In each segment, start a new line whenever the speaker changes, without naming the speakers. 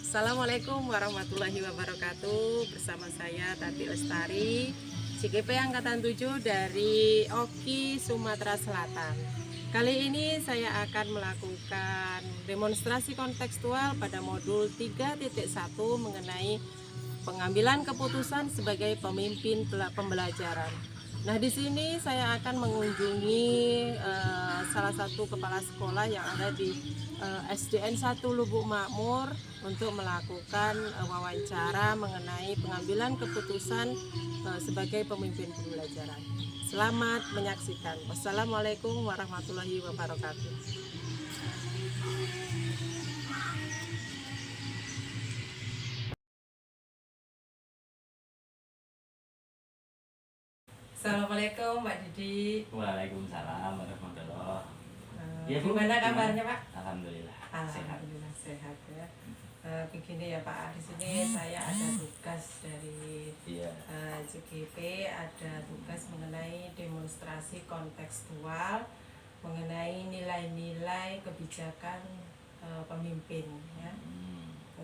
Assalamualaikum warahmatullahi wabarakatuh. Bersama saya Tati Lestari, CGP Angkatan 7 dari Oki, Sumatera Selatan. Kali ini saya akan melakukan demonstrasi kontekstual pada modul 3.1 mengenai pengambilan keputusan sebagai pemimpin pembelajaran. Nah, di sini saya akan mengunjungi salah satu kepala sekolah yang ada di SDN 1 Lubuk Makmur untuk melakukan wawancara mengenai pengambilan keputusan sebagai pemimpin pembelajaran. Selamat menyaksikan. Wassalamualaikum warahmatullahi wabarakatuh. Assalamualaikum Mbak Didi.
Waalaikumsalam warahmatullahi wabarakatuh. Ya, Bu,
Gimana kabarnya Pak?
Alhamdulillah.
Alhamdulillah sehat ya. Begini ya Pak, di sini saya ada tugas dari CGP, ada tugas mengenai demonstrasi kontekstual mengenai nilai-nilai kebijakan pemimpin ya.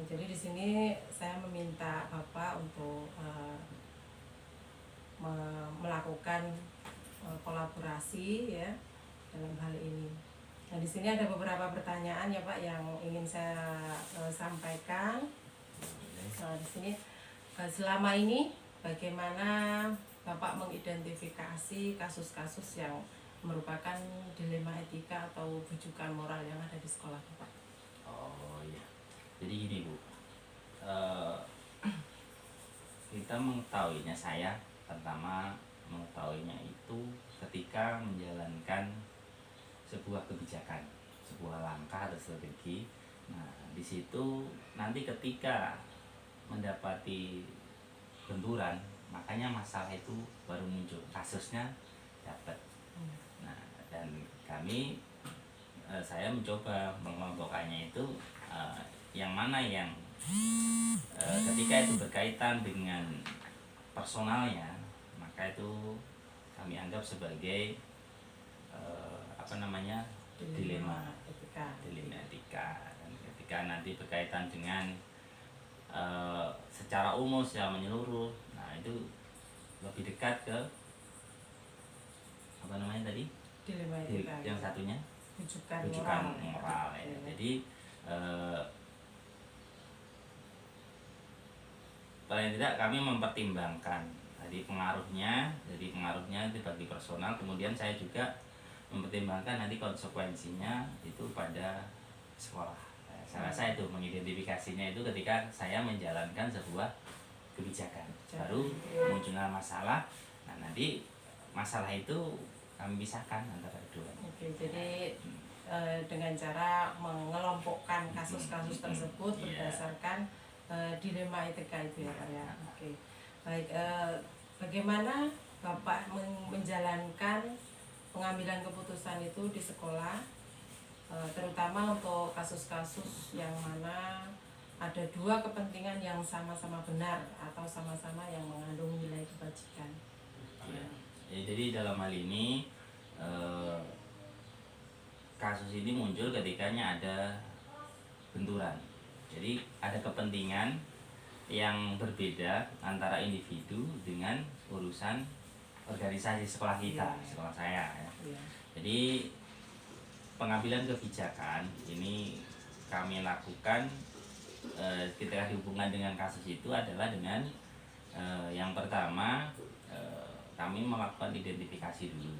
Jadi di sini saya meminta Bapak untuk melakukan kolaborasi ya dalam hal ini. Nah, di sini ada beberapa pertanyaan ya Pak yang ingin saya sampaikan. Nah, di sini selama ini bagaimana Bapak mengidentifikasi kasus-kasus yang merupakan dilema etika atau rujukan moral yang ada di sekolah Bapak?
Oh iya. Jadi gini Bu, kita mengetahuinya, saya pertama mengetahuinya itu ketika menjalankan sebuah kebijakan, sebuah langkah atau strategi. Nah, di situ nanti ketika mendapati benturan, makanya masalah itu baru muncul, kasusnya dapat. Nah, dan kami saya mencoba mengelompokkannya itu yang mana yang ketika itu berkaitan dengan personalnya, maka itu kami anggap sebagai dilema etika. Dan ketika nanti berkaitan dengan secara umum, secara menyeluruh, nah itu lebih dekat ke
dilema etika.
Yang satunya
rujukan
moral ya. Jadi paling tidak kami mempertimbangkan pengaruhnya itu bagi personal. Kemudian saya juga mempertimbangkan nanti konsekuensinya itu pada sekolah. Saya rasa itu mengidentifikasinya itu ketika saya menjalankan sebuah kebijakan. Baru munculnya masalah. Nah, nanti masalah itu kami pisahkan antara kedua.
Oke, jadi dengan cara mengelompokkan kasus-kasus tersebut berdasarkan dilema etika itu ya Pak ya. Oke. Baik, bagaimana Bapak menjalankan pengambilan keputusan itu di sekolah, terutama untuk kasus-kasus yang mana ada dua kepentingan yang sama-sama benar atau sama-sama yang mengandung nilai kebajikan.
Ya, jadi dalam hal ini kasus ini muncul ketikanya ada benturan. Jadi ada kepentingan yang berbeda antara individu dengan urusan organisasi sekolah kita, sekolah saya ya. Jadi pengambilan kebijakan ini kami lakukan ketika dihubungkan dengan kasus itu adalah dengan yang pertama kami melakukan identifikasi dulu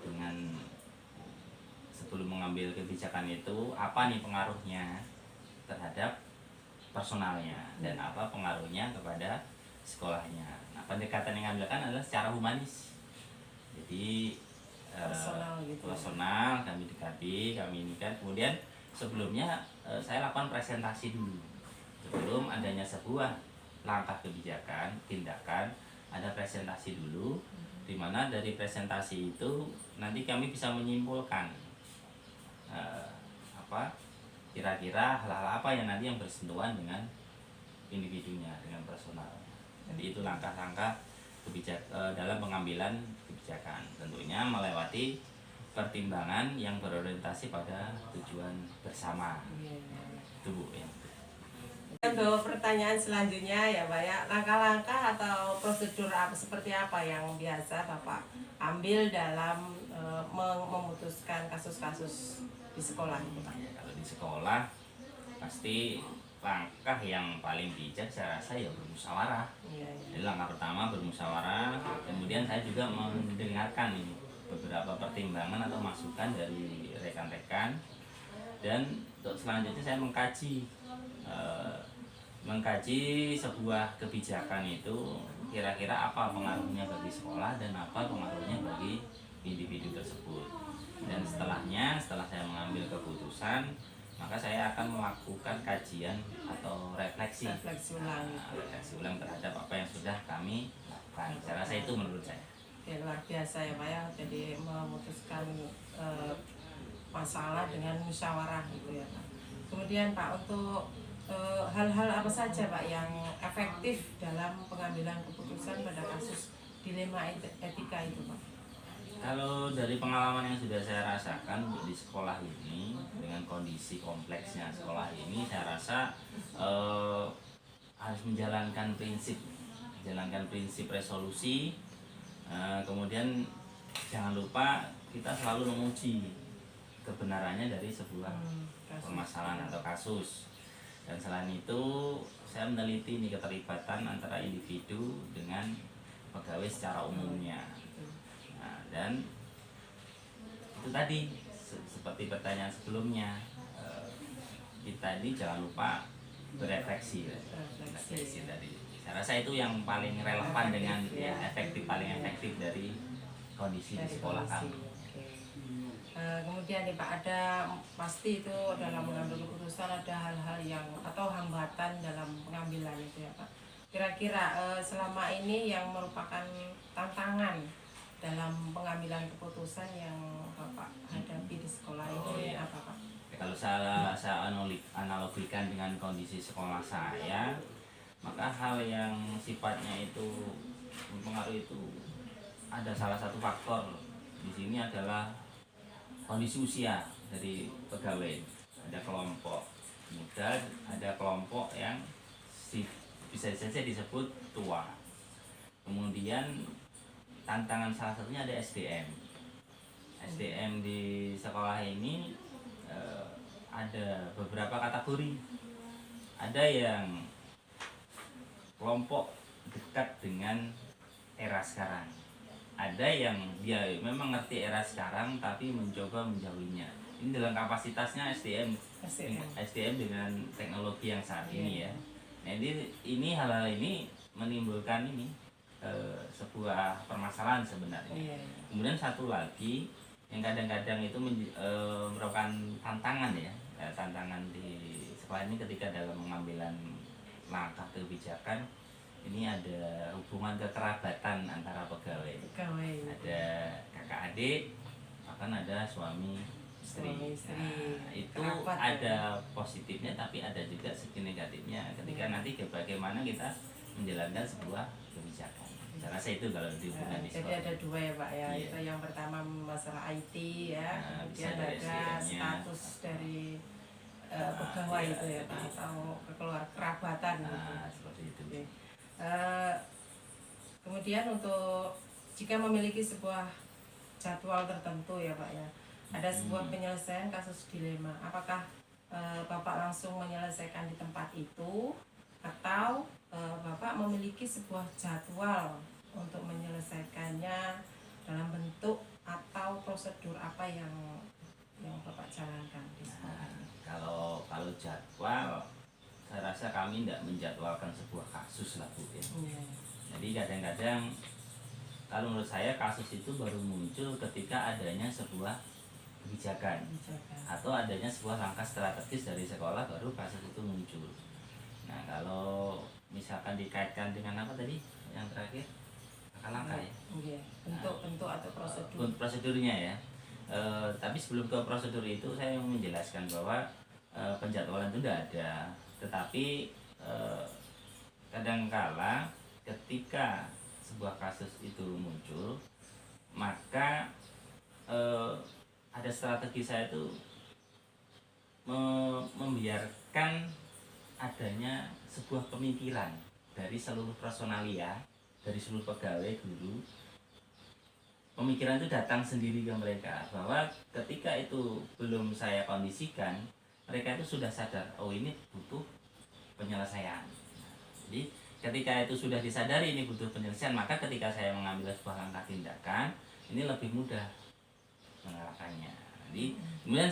dengan sebelum mengambil kebijakan itu apa nih pengaruhnya terhadap personalnya dan apa pengaruhnya kepada sekolahnya. Nah, pendekatan yang kami lakukan adalah secara humanis. Jadi personal kami dekati, kami ini kan. Kemudian sebelumnya saya lakukan presentasi dulu. Sebelum adanya sebuah langkah kebijakan, tindakan, ada presentasi dulu, di mana dari presentasi itu nanti kami bisa menyimpulkan kira-kira hal-hal apa yang nanti yang bersentuhan dengan individunya, dengan personal. Jadi itu langkah-langkah dalam pengambilan kebijakan, tentunya melewati pertimbangan yang berorientasi pada tujuan bersama. Itu Bu ya.
Untuk pertanyaan selanjutnya ya Pak ya, langkah-langkah atau prosedur apa, seperti apa yang biasa Bapak ambil dalam memutuskan kasus-kasus di sekolah itu Pak?
Ya, kalau di sekolah pasti langkah yang paling bijak saya rasa ya bermusyawarah.
Iya, iya.
Jadi langkah pertama bermusyawarah, kemudian saya juga mendengarkan ini beberapa pertimbangan atau masukan dari rekan-rekan, dan untuk selanjutnya saya eh, mengkaji sebuah kebijakan itu kira-kira apa pengaruhnya bagi sekolah dan apa pengaruhnya bagi individu tersebut. Dan setelah saya mengambil keputusan, maka saya akan melakukan kajian atau refleksi refleksi ulang terhadap apa yang sudah kami lakukan. Saya rasa itu menurut saya.
Oke, luar biasa ya Pak ya, jadi memutuskan masalah dengan musyawarah gitu ya Pak. Kemudian Pak, untuk hal-hal apa saja Pak yang efektif dalam pengambilan keputusan pada kasus dilema etika itu Pak?
Kalau dari pengalaman yang sudah saya rasakan di sekolah ini, dengan kondisi kompleksnya sekolah ini, saya rasa harus menjalankan prinsip resolusi. Kemudian jangan lupa kita selalu menguji kebenarannya dari sebuah permasalahan atau kasus. Dan selain itu, saya meneliti ini keterlibatan antara individu dengan pegawai secara umumnya. Nah, dan itu tadi seperti pertanyaan sebelumnya, kita ini jangan lupa berefleksi tadi. Saya rasa itu yang paling relevan dengan paling efektif dari kondisi di sekolah kami.
Kemudian nih Pak, ada pasti itu dalam mengambil keputusan ada hal-hal yang atau hambatan dalam pengambilan itu ya Pak. Kira-kira selama ini yang merupakan tantangan dalam pengambilan keputusan yang Bapak hadapi di sekolah ini apa Pak?
Kalau saya analogikan dengan kondisi sekolah saya, maka hal yang sifatnya itu mempengaruhi itu ada salah satu faktor di sini adalah kondisi usia dari pegawai. Ada kelompok muda, ada kelompok yang bisa saja disebut tua. Kemudian tantangan salah satunya ada SDM. SDM di sekolah ini ada beberapa kategori. Ada yang kelompok dekat dengan era sekarang. Ada yang dia memang ngerti era sekarang tapi mencoba menjauhinya. Ini dalam kapasitasnya SDM dengan teknologi yang saat ini ya. Nah, ini hal-hal ini menimbulkan sebuah permasalahan sebenarnya. Kemudian satu lagi yang kadang-kadang itu merupakan tantangan ya, tantangan di sekolah ini ketika dalam pengambilan langkah kebijakan. Ini ada hubungan kekerabatan antara pegawai. Ada kakak adik, bahkan ada suami istri. Nah, itu ada positifnya tapi ada juga segi negatifnya ketika nanti bagaimana kita menjalankan sebuah kebijakan. Saya rasa itu kalau dihubungkan di sekolah.
Jadi ada dua ya Pak ya. Itu yang pertama masalah IT ya, kemudian ada status dari pegawai itu ya Pak, atau kekerabatan.
Seperti itu.
Kemudian untuk jika memiliki sebuah jadwal tertentu ya Pak ya, ada sebuah penyelesaian kasus dilema, apakah Bapak langsung menyelesaikan di tempat itu atau Bapak memiliki sebuah jadwal untuk menyelesaikannya dalam bentuk atau prosedur apa yang Bapak jalankan di sekolah?
Kalau jadwal, saya rasa kami tidak menjadwalkan sebuah kasus lah Bu ya. Jadi kadang-kadang kalau menurut saya kasus itu baru muncul ketika adanya sebuah kebijakan atau adanya sebuah langkah strategis dari sekolah, baru kasus itu muncul. Nah, kalau misalkan dikaitkan dengan apa tadi yang terakhir, langkah ya,
bentuk atau prosedur.
Prosedurnya ya. Tapi sebelum ke prosedur itu saya mau menjelaskan bahwa penjadwalan itu tidak ada. Tetapi kadangkala ketika sebuah kasus itu muncul, maka ada strategi saya itu membiarkan adanya sebuah pemikiran dari seluruh personalia, dari seluruh pegawai guru. Pemikiran itu datang sendiri ke mereka bahwa ketika itu belum saya kondisikan, mereka itu sudah sadar, oh ini butuh penyelesaian. Jadi ketika itu sudah disadari ini butuh penyelesaian, maka ketika saya mengambil sebuah langkah tindakan, ini lebih mudah mengalahkannya. Jadi kemudian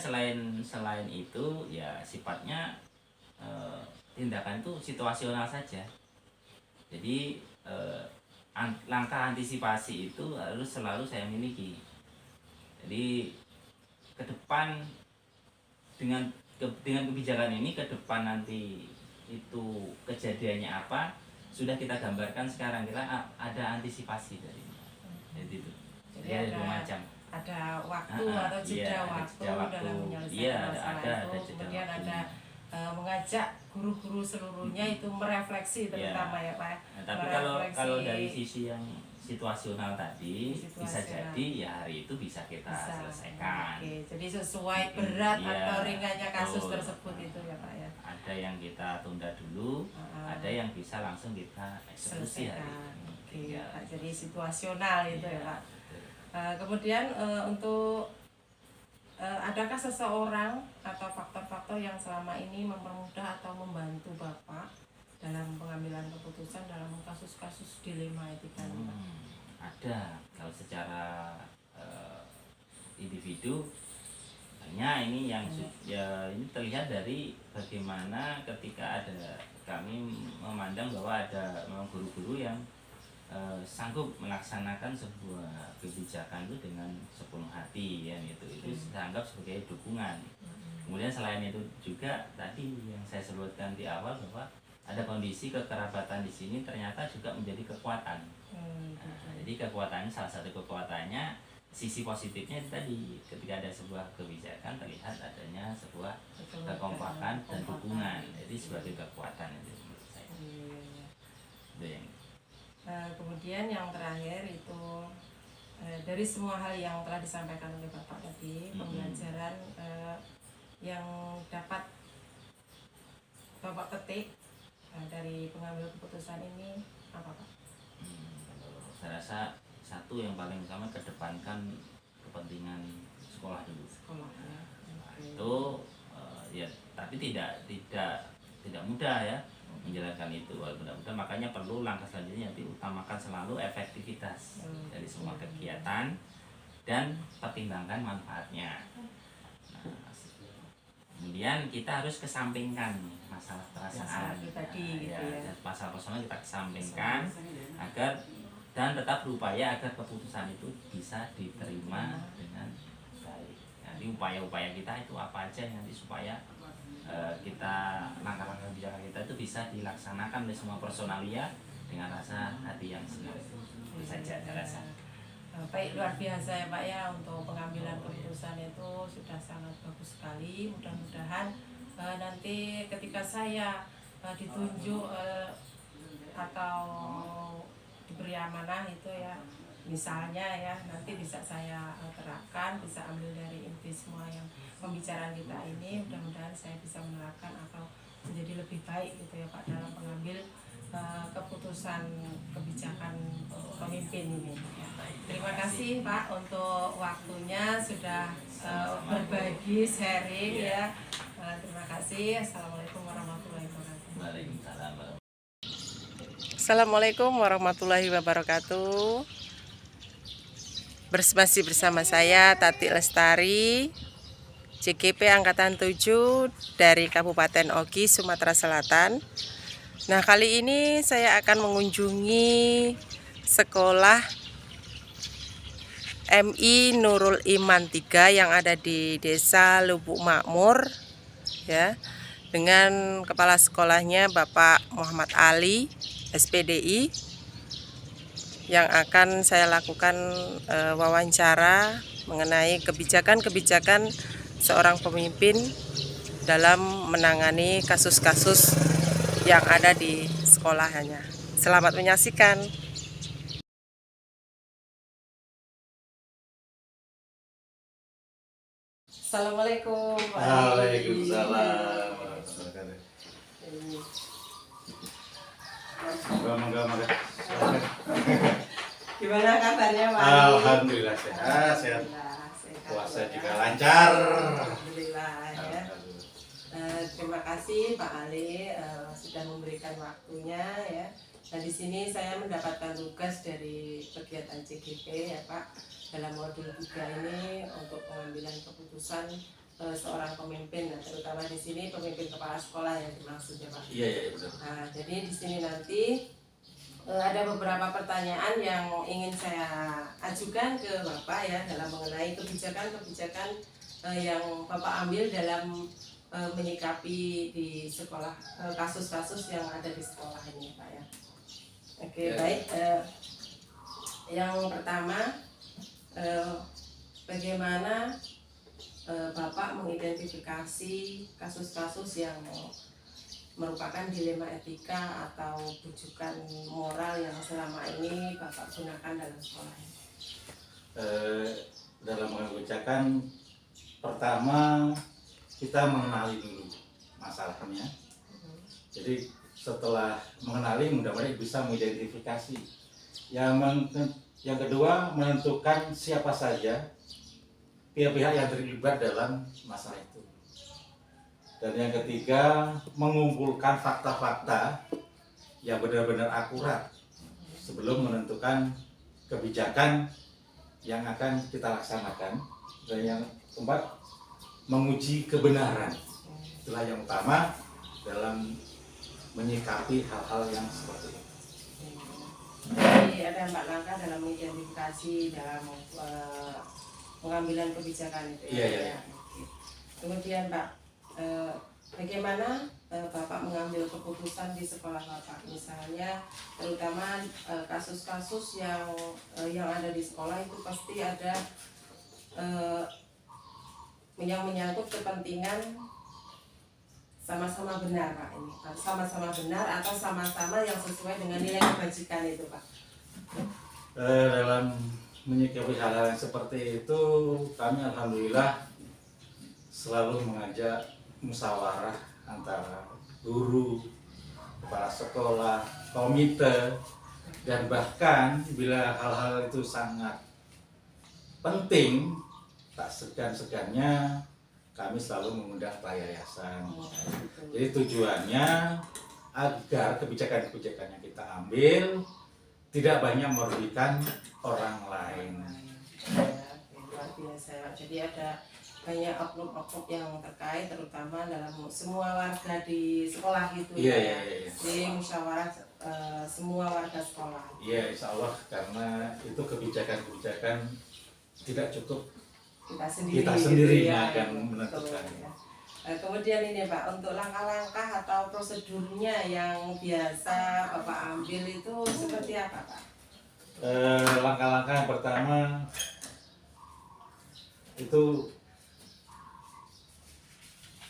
selain itu ya sifatnya tindakan itu situasional saja. Jadi langkah antisipasi itu harus selalu saya miliki. Jadi ke depan dengan kebijakan ini, ke depan nanti itu kejadiannya apa sudah kita gambarkan sekarang, kita ada antisipasi dari ini. Jadi itu. Jadi ada dua macam.
Ada waktu atau jeda waktu dalam menyelesaikan masalah itu. Kemudian ada mengajak guru-guru seluruhnya itu merefleksi terutama ya Pak.
Nah, tapi kalau dari sisi yang situasional tadi bisa jadi ya hari itu bisa kita selesaikan.
Oke, jadi sesuai berat atau ringannya kasus tersebut itu ya Pak ya.
Ada yang kita tunda dulu, ada yang bisa langsung kita eksekusi hari ini.
Oke, Pak. Jadi situasional itu ya Pak. Kemudian untuk adakah seseorang atau faktor-faktor yang selama ini mempermudah atau membantu Bapak dalam pengambilan keputusan dalam kasus-kasus dilema etika?
Ada. Kalau secara individu hanya ini yang ya ini terlihat dari bagaimana ketika ada kami memandang bahwa ada memang guru-guru yang sanggup melaksanakan sebuah kebijakan itu dengan sepenuh hati, ya itu saya anggap sebagai dukungan. Kemudian selain itu juga tadi yang saya sebutkan di awal bahwa ada kondisi kekerabatan di sini ternyata juga menjadi kekuatan. Jadi kekuatannya, salah satu kekuatannya, sisi positifnya itu tadi ketika ada sebuah kebijakan terlihat adanya sebuah kekompakan dan dukungan. Jadi sebagai kekuatan itu menurut saya. Itu yang
kemudian yang terakhir itu dari semua hal yang telah disampaikan oleh Bapak tadi, pembelajaran yang dapat Bapak petik dari pengambil keputusan ini apa Pak?
Saya rasa satu yang paling utama kedepankan kepentingan sekolah dulu.
Sekolah ya.
Itu ya tapi tidak mudah ya menjalankan itu, mudah-mudahan makanya perlu langkah selanjutnya nanti utamakan selalu efektivitas dari semua kegiatan dan pertimbangkan manfaatnya. Nah, kemudian kita harus kesampingkan masalah perasaan
tadi
ya. Masalah personal kita kesampingkan agar dan tetap berupaya agar keputusan itu bisa diterima dengan baik. Nanti upaya-upaya kita itu apa aja nanti supaya kita langkah-langkah kebijakan kita itu bisa dilaksanakan oleh semua personalia dengan rasa hati yang senang. Itu saja saya rasa.
Baik, luar biasa ya Pak ya, untuk pengambilan keputusan itu sudah sangat bagus sekali. Mudah-mudahan nanti ketika saya ditunjuk atau diberi amanah itu ya, misalnya ya nanti bisa saya terapkan, bisa ambil dari inti semua yang pembicaraan kita ini. Mudah-mudahan saya bisa menerapkan atau menjadi lebih baik gitu ya Pak dalam mengambil keputusan kebijakan pemimpin ini. Terima kasih Pak untuk waktunya sudah berbagi sharing ya. Terima kasih. Assalamualaikum warahmatullahi wabarakatuh.
Waalaikumsalam.
Assalamualaikum warahmatullahi wabarakatuh. Masih bersama saya Tati Lestari, CGP Angkatan 7 dari Kabupaten Oki, Sumatera Selatan. Nah, kali ini saya akan mengunjungi sekolah MI Nurul Iman 3 yang ada di Desa Lubuk Makmur ya, dengan kepala sekolahnya Bapak Muhammad Ali, SPDI, yang akan saya lakukan wawancara mengenai kebijakan-kebijakan seorang pemimpin dalam menangani kasus-kasus yang ada di sekolahnya. Selamat menyaksikan. Assalamualaikum.
Waalaikumsalam. Monggo.
Gimana kabarnya Pak?
Alhamdulillah sehat.
Sehat.
Puasa juga lancar.
Alhamdulillah ya. Terima kasih Pak Ali sudah memberikan waktunya ya. Nah di sini saya mendapatkan tugas dari kegiatan CGP ya Pak dalam modul 3 ini untuk pengambilan keputusan seorang pemimpin, nah, terutama di sini pemimpin kepala sekolah yang dimaksud ya Pak.
Iya betul.
Nah jadi di sini nanti ada beberapa pertanyaan yang ingin saya ajukan ke Bapak ya dalam mengenai kebijakan-kebijakan yang Bapak ambil dalam menyikapi di sekolah kasus-kasus yang ada di sekolah ini Pak ya. Oke ya. Baik. Yang pertama bagaimana Bapak mengidentifikasi kasus-kasus yang merupakan dilema etika atau bujukan moral yang selama ini Bapak gunakan dalam sekolah ini?
Dalam mengerjakan pertama kita mengenali dulu masalahnya. Jadi setelah mengenali mudah-mudahan bisa mengidentifikasi. Yang kedua menentukan siapa saja pihak-pihak yang terlibat dalam masalah itu. Dan yang ketiga mengumpulkan fakta-fakta yang benar-benar akurat sebelum menentukan kebijakan yang akan kita laksanakan. Dan yang keempat menguji kebenaran. Itulah yang utama dalam menyikapi hal-hal yang seperti itu.
Jadi ada 4 langkah dalam mengidentifikasi dalam pengambilan kebijakan itu.
Iya.
Kemudian Pak, bagaimana Bapak mengambil keputusan di sekolah Bapak? Misalnya terutama kasus-kasus yang ada di sekolah itu pasti ada yang menyangkut kepentingan sama-sama benar Pak ini. Sama-sama benar atau sama-sama yang sesuai dengan nilai kebajikan itu Pak.
Dalam menyikapi hal-hal yang seperti itu kami alhamdulillah selalu mengajak musyawarah antara guru, kepala sekolah, komite, dan bahkan bila hal-hal itu sangat penting, tak segan-segannya kami selalu mengundang Pak Yayasan. Jadi tujuannya agar kebijakan-kebijakan yang kita ambil tidak banyak merugikan orang lain.
Luar biasa. Jadi ada banyak oknum-oknum yang terkait terutama dalam semua warga di sekolah itu.
Iya.
Di musyawarah semua warga sekolah.
Iya, insya Allah karena itu kebijakan-kebijakan tidak cukup kita sendiri yang akan menentukan.
Kemudian ini Pak, untuk langkah-langkah atau prosedurnya yang biasa Bapak ambil itu seperti apa Pak?
Langkah-langkah yang pertama itu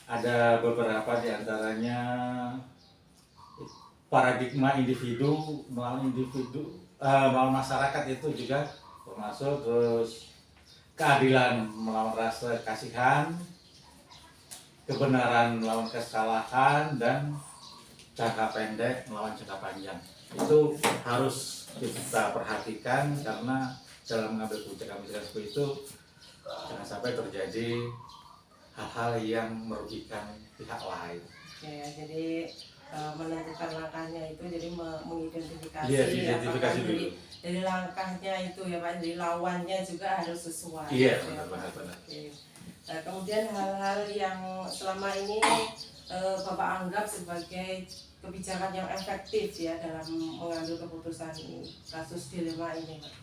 ada beberapa diantaranya paradigma individu melawan masyarakat itu juga termasuk, terus keadilan melawan rasa kasihan, kebenaran melawan kesalahan, dan jangka pendek melawan jangka panjang. Itu harus kita perhatikan karena dalam mengambil kebijakan-kebijakan seperti itu jangan sampai terjadi hal-hal yang merugikan pihak lain.
Ya, jadi menentukan langkahnya itu jadi mengidentifikasi.
Iya, identifikasi dulu.
Jadi langkahnya itu ya Pak, jadi lawannya juga harus sesuai.
Iya,
ya,
benar.
Nah, kemudian hal-hal yang selama ini Bapak anggap sebagai kebijakan yang efektif ya dalam mengambil keputusan kasus dilema ini Pak.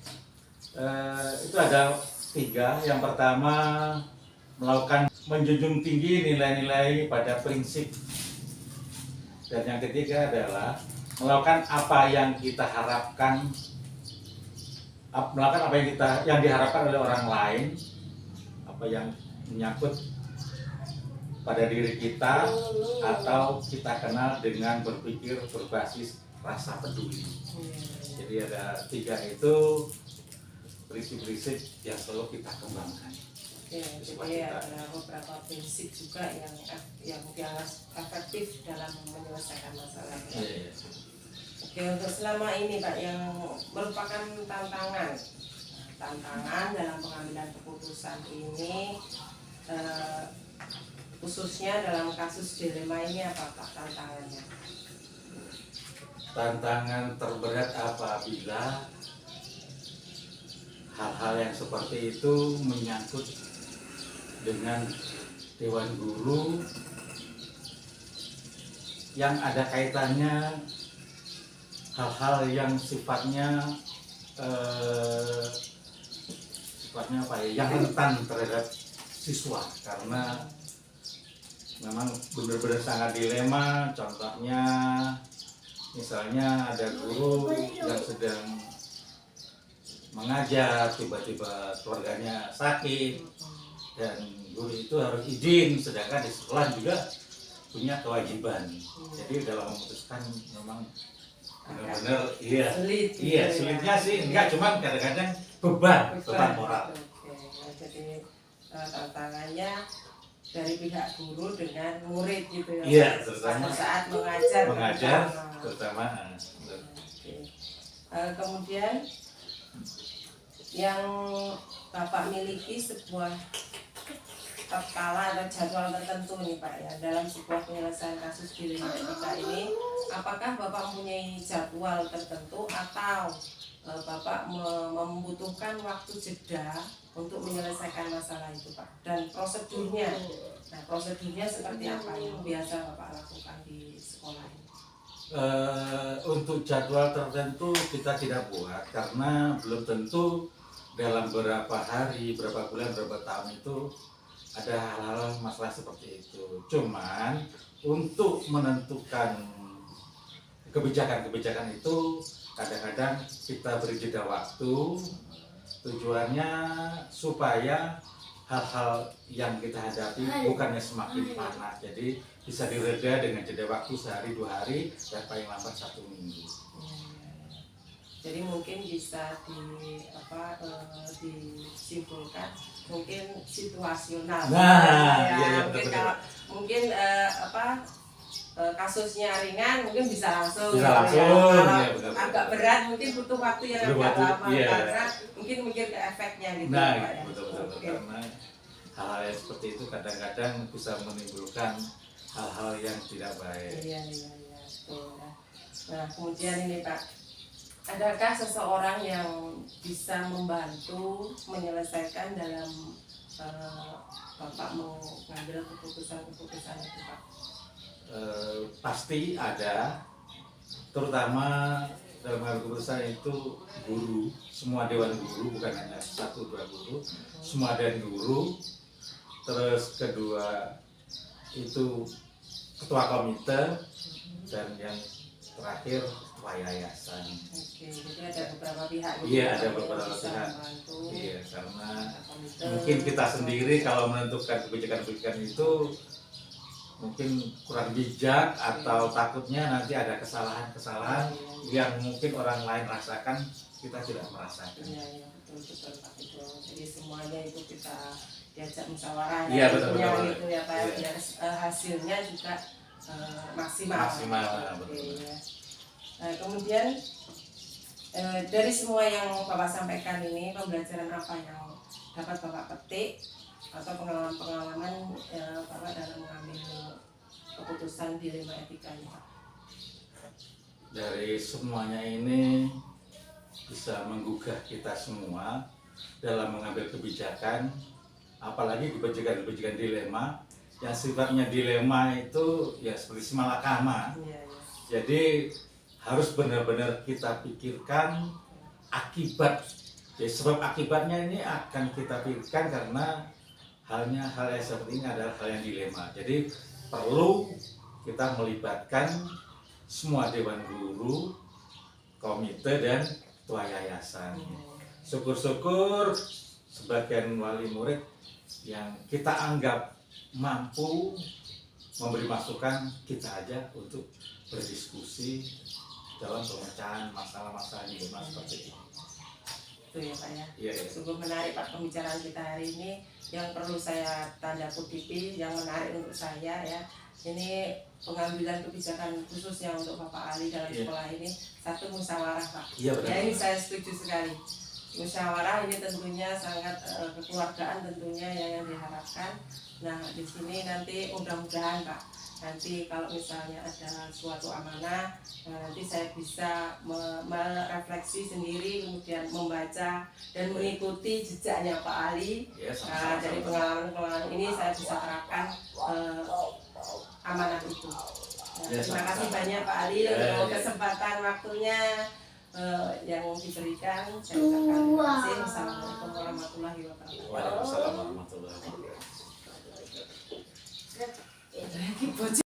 Itu ada 3. Yang pertama melakukan menjunjung tinggi nilai-nilai pada prinsip. Dan yang ketiga adalah melakukan apa yang kita harapkan, melakukan apa yang diharapkan oleh orang lain, apa yang menyangkut pada diri kita atau kita kenal dengan berpikir berbasis rasa peduli. Jadi ada 3 itu prinsip-prinsip yang selalu kita kembangkan.
Jadi ada beberapa prinsip juga yang efektif dalam menyelesaikan masalah. Oke, untuk selama ini Pak yang merupakan tantangan dalam pengambilan keputusan ini, khususnya dalam kasus dilema ini apa Pak tantangannya?
Tantangan terberat apabila hal-hal yang seperti itu menyangkut dengan Dewan Guru yang ada kaitannya hal-hal yang sifatnya apa ya, yang rentan terhadap siswa, karena memang benar-benar sangat dilema. Contohnya misalnya ada guru yang sedang mengajar, tiba-tiba keluarganya sakit dan guru itu harus izin, sedangkan di sekolah juga punya kewajiban. Jadi dalam memutuskan memang benar-benar sulitnya sih enggak, cuman kadang-kadang beban moral.
Jadi tantangannya dari pihak guru dengan murid gitu ya.
Iya, terutama
saat mengajar
terutama.
Kemudian yang Bapak miliki sebuah skala atau jadwal tertentu nih Pak ya dalam sebuah penyelesaian kasus dilema etika ini, apakah Bapak mempunyai jadwal tertentu atau Bapak membutuhkan waktu jeda untuk menyelesaikan masalah itu Pak, dan prosedurnya, nah prosedurnya seperti apa yang biasa Bapak lakukan di sekolah ini?
Untuk jadwal tertentu kita tidak buat karena belum tentu dalam beberapa hari, berapa bulan, berapa tahun itu ada hal-hal masalah seperti itu. Cuman untuk menentukan kebijakan-kebijakan itu kadang-kadang kita beri jeda waktu, tujuannya supaya hal-hal yang kita hadapi bukannya semakin panas, jadi bisa direda dengan jeda waktu sehari, 2 hari, dan paling lambat 1 minggu.
Jadi mungkin bisa disimpulkan mungkin situasional.
Nah,
mungkin
betul.
Kalau mungkin kasusnya ringan mungkin bisa langsung.
Ya.
Kalau
Betul.
agak berat mungkin butuh waktu yang agak lama karena mungkin mikir ke efeknya gitu.
Nah,
Pak, ya.
betul.
Oke.
Karena hal-hal yang seperti itu kadang-kadang bisa menimbulkan hal-hal yang tidak baik.
Iya, betul. Nah, kemudian ini Pak, adakah seseorang yang bisa membantu menyelesaikan dalam Bapak mengambil keputusan itu Pak?
Pasti ada, terutama dalam hal keputusan itu guru, semua dewan guru, bukan hanya 1-2 guru, semua dewan guru. Terus kedua itu ketua komite, dan yang terakhir ketua yayasan.
Oke, jadi ada beberapa pihak.
Iya, ada
yang
beberapa
bisa
pihak.
membantu.
Iya, karena
Komite.
mungkin kita sendiri kalau menentukan kebijakan-kebijakan itu mungkin kurang bijak, atau takutnya nanti ada kesalahan-kesalahan yang mungkin orang lain rasakan, kita tidak merasakan.
Iya, betul Pak, itu. Jadi semuanya itu kita diajak musyawarah.
Iya, betul.
Gitu ya Pak,
Iya.
biar hasilnya juga maksimal.
Betul.
Iya. Nah, kemudian dari semua yang Bapak sampaikan ini, pembelajaran apa yang dapat Bapak petik atau pengalaman-pengalaman Bapak dalam mengambil keputusan dilema etika ini Pak?
Dari semuanya ini bisa menggugah kita semua dalam mengambil kebijakan, apalagi kebijakan-kebijakan dilema yang sifatnya dilema itu ya seperti malakama.
Iya.
Jadi harus benar-benar kita pikirkan akibat. Jadi sebab akibatnya ini akan kita pikirkan, karena hal yang seperti ini adalah hal yang dilema. Jadi perlu kita melibatkan semua dewan guru, komite, dan ketua yayasan. Syukur-syukur sebagian wali murid yang kita anggap mampu memberi masukan, kita aja untuk berdiskusi dalam pemecahan masalah-masalah dilema seperti ini.
Itu ya Pak ya.
Iya, iya.
Sungguh menarik Pak pembicaraan kita hari ini. Yang perlu saya tanda kutipi, yang menarik untuk saya ya. Ini pengambilan kebijakan khususnya untuk Bapak Ali dalam
Iya.
sekolah ini, satu musyawarah Pak.
Iya, benar.
Ya ini saya setuju sekali. Musyawarah ini tentunya sangat kekeluargaan tentunya yang diharapkan. Nah di sini nanti mudah-mudahan Pak, nanti kalau misalnya ada suatu amanah, nanti saya bisa merefleksi sendiri, kemudian membaca dan mengikuti jejaknya Pak Ali.
Ya,
Nah, dari pengalaman-pengalaman ini saya bisa terapkan amanah itu. Nah,
Ya,
terima kasih
sama-sama.
banyak Pak Ali
Ya,
untuk
ya.
kesempatan waktunya yang diberikan. Saya ucapkan terima kasih. Wassalamualaikum warahmatullahi wabarakatuh.
Waalaikumsalam warahmatullahi wabarakatuh.